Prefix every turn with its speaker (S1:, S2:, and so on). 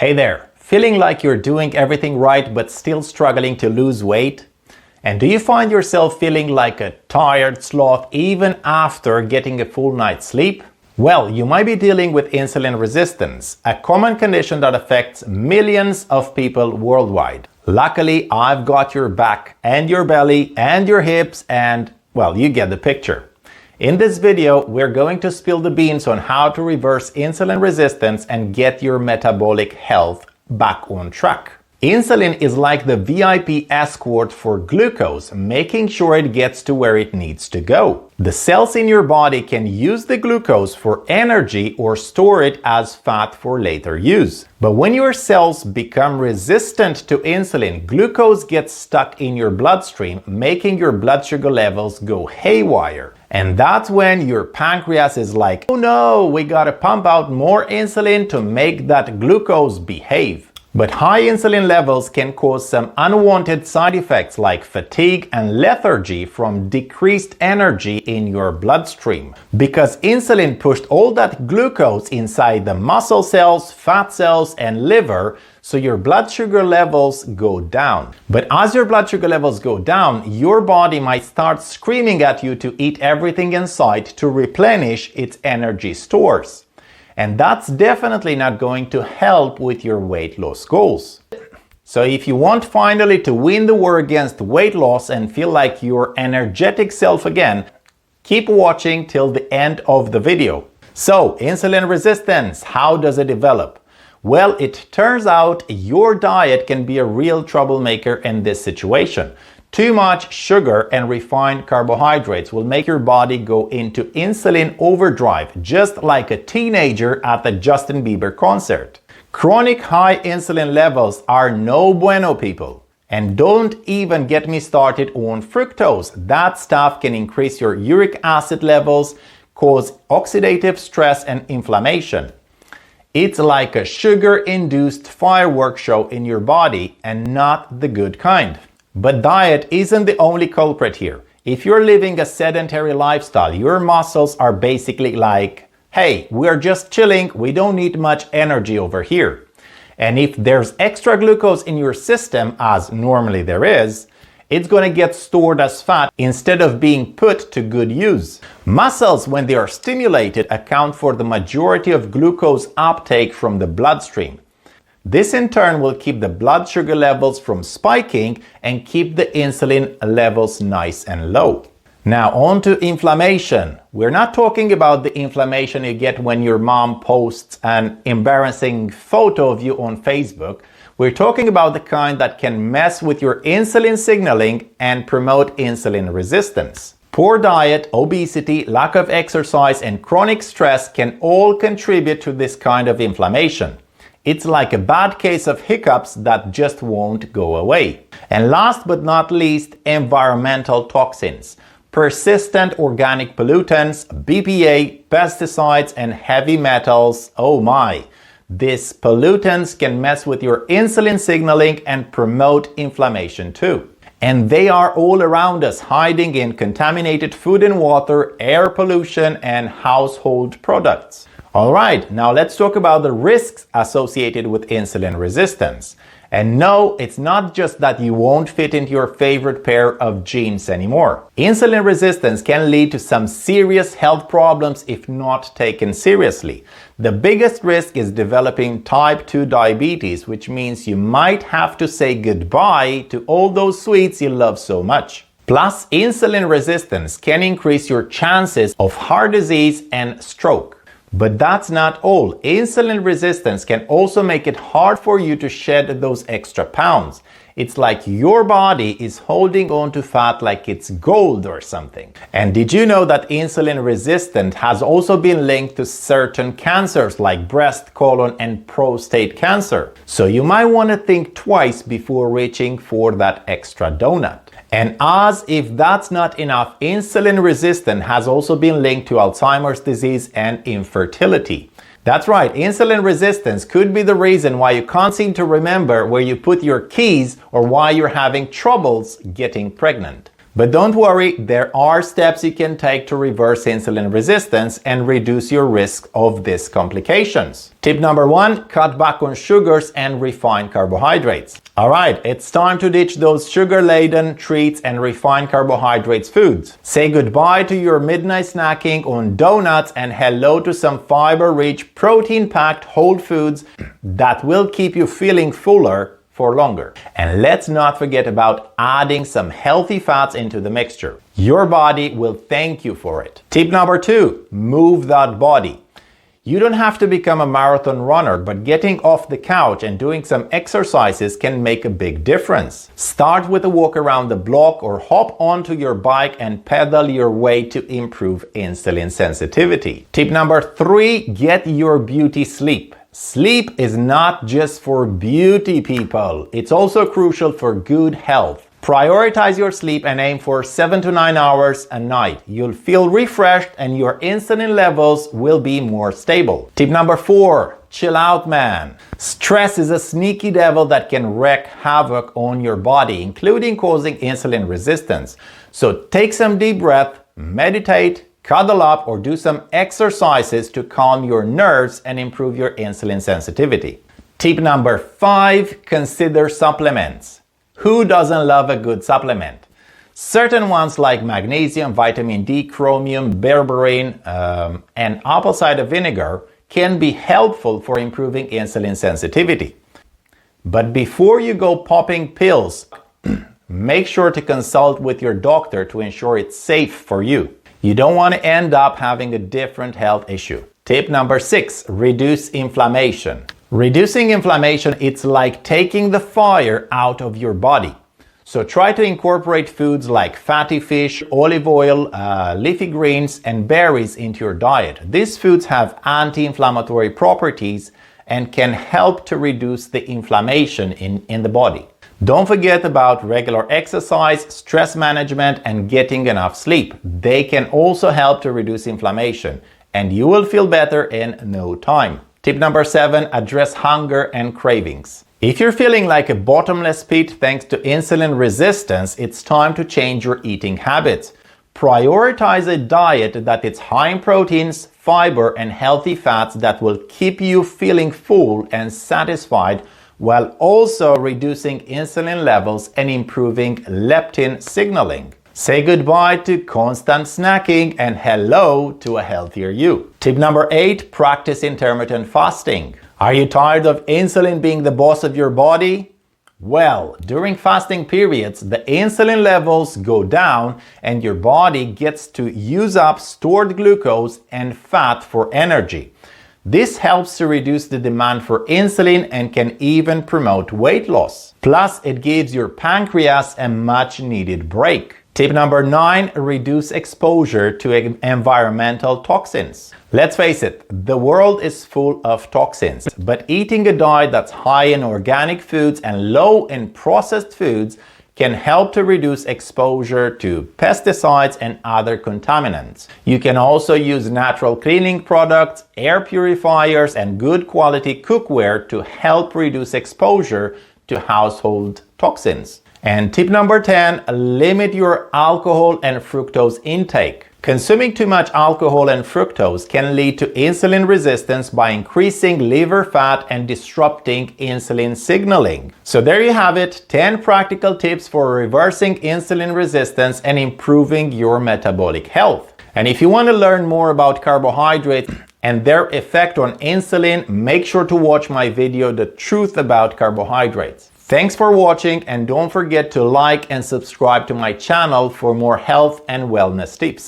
S1: Hey there, feeling like you're doing everything right but still struggling to lose weight? And do you find yourself feeling like a tired sloth even after getting a full night's sleep? Well, you might be dealing with insulin resistance, a common condition that affects millions of people worldwide. Luckily, I've got your back and your belly and your hips and, well, you get the picture. In this video, we're going to spill the beans on how to reverse insulin resistance and get your metabolic health back on track. Insulin is like the VIP escort for glucose, making sure it gets to where it needs to go. The cells in your body can use the glucose for energy or store it as fat for later use. But when your cells become resistant to insulin, glucose gets stuck in your bloodstream, making your blood sugar levels go haywire. And that's when your pancreas is like, oh no, we gotta pump out more insulin to make that glucose behave. But high insulin levels can cause some unwanted side effects like fatigue and lethargy from decreased energy in your bloodstream. Because insulin pushed all that glucose inside the muscle cells, fat cells, and liver, so your blood sugar levels go down. But as your blood sugar levels go down, your body might start screaming at you to eat everything in sight to replenish its energy stores. And that's definitely not going to help with your weight loss goals. So if you want finally to win the war against weight loss and feel like your energetic self again, keep watching till the end of the video. So, insulin resistance, how does it develop? Well, it turns out your diet can be a real troublemaker in this situation. Too much sugar and refined carbohydrates will make your body go into insulin overdrive, just like a teenager at the Justin Bieber concert. Chronic high insulin levels are no bueno, people. And don't even get me started on fructose. That stuff can increase your uric acid levels, cause oxidative stress and inflammation. It's like a sugar-induced fireworks show in your body, and not the good kind. But diet isn't the only culprit here. If you're living a sedentary lifestyle, your muscles are basically like, hey, we're just chilling, we don't need much energy over here. And if there's extra glucose in your system, as normally there is, it's going to get stored as fat instead of being put to good use. Muscles, when they are stimulated, account for the majority of glucose uptake from the bloodstream. This in turn will keep the blood sugar levels from spiking and keep the insulin levels nice and low. Now on to inflammation. We're not talking about the inflammation you get when your mom posts an embarrassing photo of you on Facebook. We're talking about the kind that can mess with your insulin signaling and promote insulin resistance. Poor diet, obesity, lack of exercise, and chronic stress can all contribute to this kind of inflammation. It's like a bad case of hiccups that just won't go away. And last but not least, environmental toxins. Persistent organic pollutants, BPA, pesticides, and heavy metals. Oh my! These pollutants can mess with your insulin signaling and promote inflammation too. And they are all around us, hiding in contaminated food and water, air pollution, and household products. Alright, now let's talk about the risks associated with insulin resistance. And no, it's not just that you won't fit into your favorite pair of jeans anymore. Insulin resistance can lead to some serious health problems if not taken seriously. The biggest risk is developing type 2 diabetes, which means you might have to say goodbye to all those sweets you love so much. Plus, insulin resistance can increase your chances of heart disease and stroke. But that's not all. Insulin resistance can also make it hard for you to shed those extra pounds. It's like your body is holding on to fat like it's gold or something. And did you know that insulin resistance has also been linked to certain cancers like breast, colon, and prostate cancer? So you might want to think twice before reaching for that extra donut. And as if that's not enough, insulin resistance has also been linked to Alzheimer's disease and infertility. That's right, insulin resistance could be the reason why you can't seem to remember where you put your keys or why you're having troubles getting pregnant. But don't worry, there are steps you can take to reverse insulin resistance and reduce your risk of these complications. Tip number 1, cut back on sugars and refined carbohydrates. Alright, it's time to ditch those sugar-laden treats and refined carbohydrates foods. Say goodbye to your midnight snacking on donuts and hello to some fiber-rich, protein-packed whole foods that will keep you feeling fuller for longer. And let's not forget about adding some healthy fats into the mixture. Your body will thank you for it. Tip number 2, move that body. You don't have to become a marathon runner, but getting off the couch and doing some exercises can make a big difference. Start with a walk around the block or hop onto your bike and pedal your way to improve insulin sensitivity. Tip number 3, get your beauty sleep. Sleep is not just for beauty, people. It's also crucial for good health. Prioritize your sleep and aim for 7 to 9 hours a night. You'll feel refreshed and your insulin levels will be more stable. Tip number 4, chill out, man. Stress is a sneaky devil that can wreak havoc on your body, including causing insulin resistance. So take some deep breath, meditate, cuddle up, or do some exercises to calm your nerves and improve your insulin sensitivity. Tip number 5, consider supplements. Who doesn't love a good supplement? Certain ones like magnesium, vitamin D, chromium, berberine, and apple cider vinegar can be helpful for improving insulin sensitivity. But before you go popping pills, make sure to consult with your doctor to ensure it's safe for you. You don't want to end up having a different health issue. Tip number 6, reduce inflammation. Reducing inflammation, it's like taking the fire out of your body. So try to incorporate foods like fatty fish, olive oil, leafy greens, and berries into your diet. These foods have anti-inflammatory properties and can help to reduce the inflammation in the body. Don't forget about regular exercise, stress management, and getting enough sleep. They can also help to reduce inflammation, and you will feel better in no time. Tip number 7, address hunger and cravings. If you're feeling like a bottomless pit thanks to insulin resistance, it's time to change your eating habits. Prioritize a diet that is high in proteins, fiber, and healthy fats that will keep you feeling full and satisfied while also reducing insulin levels and improving leptin signaling. Say goodbye to constant snacking and hello to a healthier you. Tip number 8, practice intermittent fasting. Are you tired of insulin being the boss of your body? Well, during fasting periods, the insulin levels go down and your body gets to use up stored glucose and fat for energy. This helps to reduce the demand for insulin and can even promote weight loss. Plus, it gives your pancreas a much needed break. Tip number 9, reduce exposure to environmental toxins. Let's face it, the world is full of toxins, but eating a diet that's high in organic foods and low in processed foods can help to reduce exposure to pesticides and other contaminants. You can also use natural cleaning products, air purifiers, and good quality cookware to help reduce exposure to household toxins. And tip number 10, limit your alcohol and fructose intake. Consuming too much alcohol and fructose can lead to insulin resistance by increasing liver fat and disrupting insulin signaling. So there you have it, 10 practical tips for reversing insulin resistance and improving your metabolic health. And if you want to learn more about carbohydrates and their effect on insulin, make sure to watch my video, The Truth About Carbohydrates. Thanks for watching, and don't forget to like and subscribe to my channel for more health and wellness tips.